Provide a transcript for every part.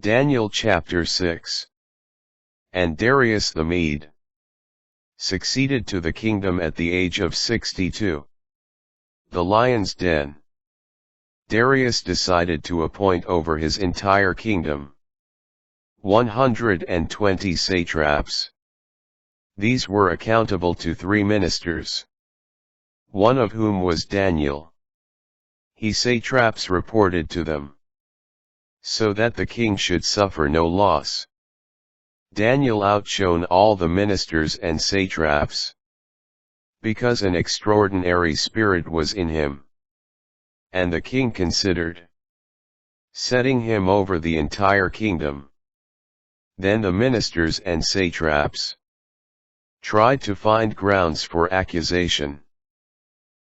Daniel chapter 6. And Darius the Mede succeeded to the kingdom at the age of 62. The lion's den. Darius decided to appoint over his entire kingdom 120 satraps. These were accountable to 3 ministers, one of whom was Daniel. His satraps reported to them, so that the king should suffer no loss. Daniel outshone all the ministers and satraps, because an extraordinary spirit was in him. And the king considered setting him over the entire kingdom. Then the ministers and satraps tried to find grounds for accusation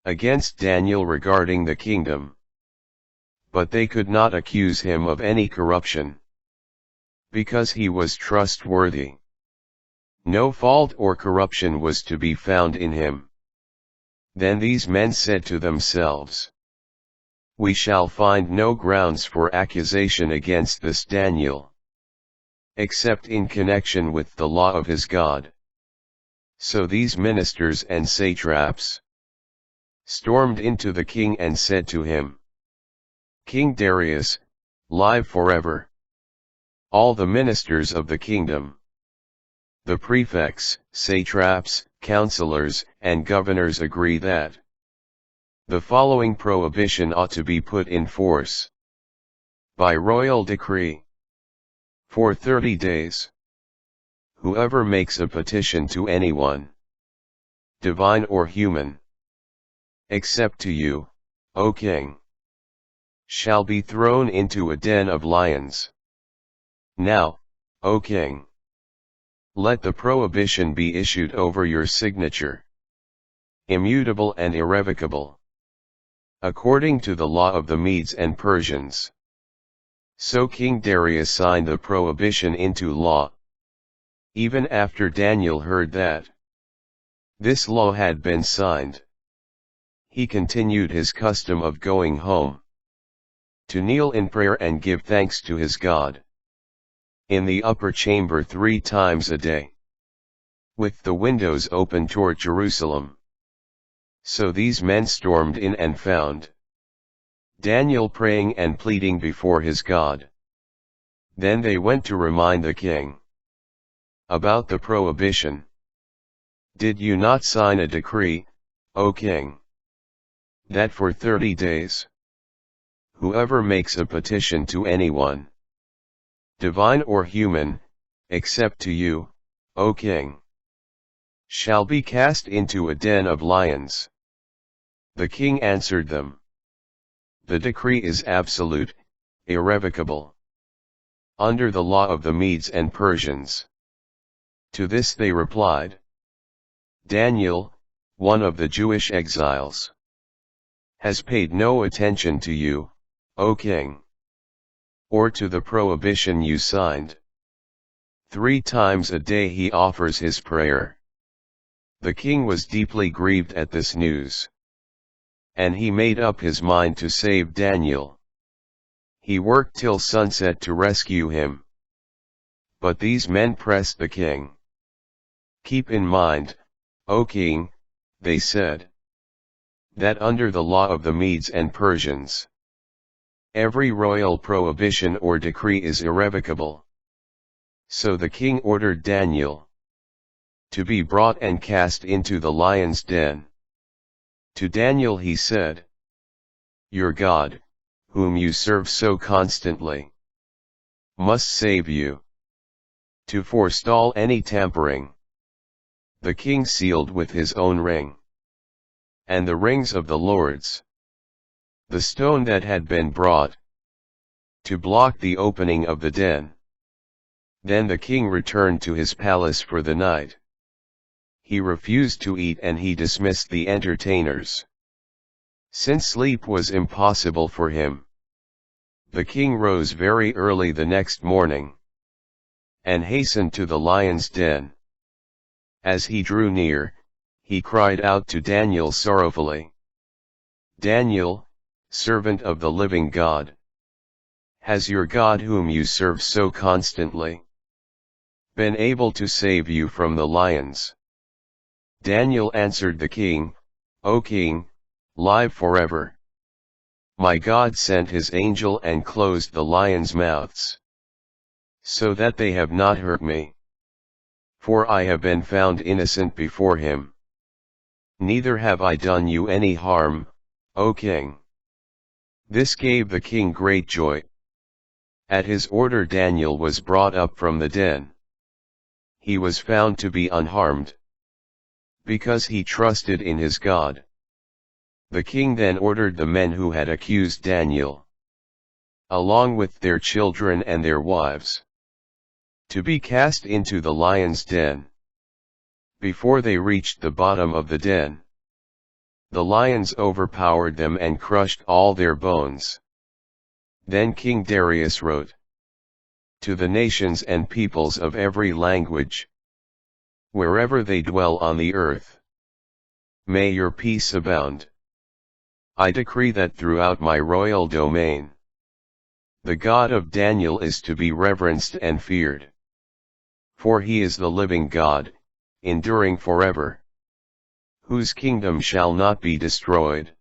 against Daniel regarding the kingdom, but they could not accuse him of any corruption, because he was trustworthy. No fault or corruption was to be found in him. Then these men said to themselves, "We shall find no grounds for accusation against this Daniel, except in connection with the law of his God." So these ministers and satraps stormed into the king and said to him, "King Darius, live forever." All the ministers of the kingdom, the prefects, satraps, counselors, and governors agree that the following prohibition ought to be put in force by royal decree. For 30 days, whoever makes a petition to anyone, divine or human, except to you, O king, shall be thrown into a den of lions. Now, O king, let the prohibition be issued over your signature, immutable and irrevocable, according to the law of the Medes and Persians. So King Darius signed the prohibition into law. Even after Daniel heard that this law had been signed, he continued his custom of going home to kneel in prayer and give thanks to his God in the upper chamber 3 times a day, with the windows open toward Jerusalem. So these men stormed in and found Daniel praying and pleading before his God. Then they went to remind the king about the prohibition. "Did you not sign a decree, O king, that for 30 days, whoever makes a petition to anyone, divine or human, except to you, O king, shall be cast into a den of lions?" The king answered them, "The decree is absolute, irrevocable, under the law of the Medes and Persians." To this they replied, "Daniel, one of the Jewish exiles, has paid no attention to you, O king, or to the prohibition you signed. 3 times a day he offers his prayer." The king was deeply grieved at this news, and he made up his mind to save Daniel. He worked till sunset to rescue him. But these men pressed the king. "Keep in mind, O king," they said, "that under the law of the Medes and Persians, every royal prohibition or decree is irrevocable." So the king ordered Daniel to be brought and cast into the lion's den. To Daniel he said, "Your God, whom you serve so constantly, must save you." To forestall any tampering, the king sealed with his own ring, and the rings of the lords, the stone that had been brought to block the opening of the den. Then the king returned to his palace for the night. He refused to eat and he dismissed the entertainers, since sleep was impossible for him. The king rose very early the next morning, and hastened to the lion's den. As he drew near, he cried out to Daniel sorrowfully, "Daniel, servant of the living God, Has your God whom you serve so constantly been able to save you from the lions? Daniel answered the king, O king, live forever. My God sent his angel and closed the lions' mouths, so that they have not hurt me. For I have been found innocent before him. Neither have I done you any harm, O king. This gave the king great joy. At his order Daniel was brought up from the den. He was found to be unharmed, because he trusted in his God. The king then ordered the men who had accused Daniel, along with their children and their wives, to be cast into the lion's den. Before they reached the bottom of the den, the lions overpowered them and crushed all their bones. Then King Darius wrote to the nations and peoples of every language, wherever they dwell on the earth, may your peace abound. I decree that throughout my royal domain, the God of Daniel is to be reverenced and feared. For he is the living God, enduring forever, whose kingdom shall not be destroyed,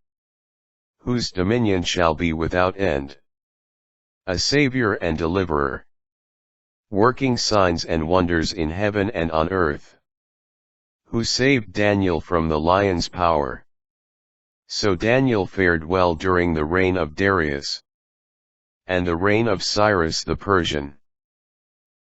whose dominion shall be without end. A Savior and Deliverer, working signs and wonders in heaven and on earth, who saved Daniel from the lion's power. So Daniel fared well during the reign of Darius, and the reign of Cyrus the Persian.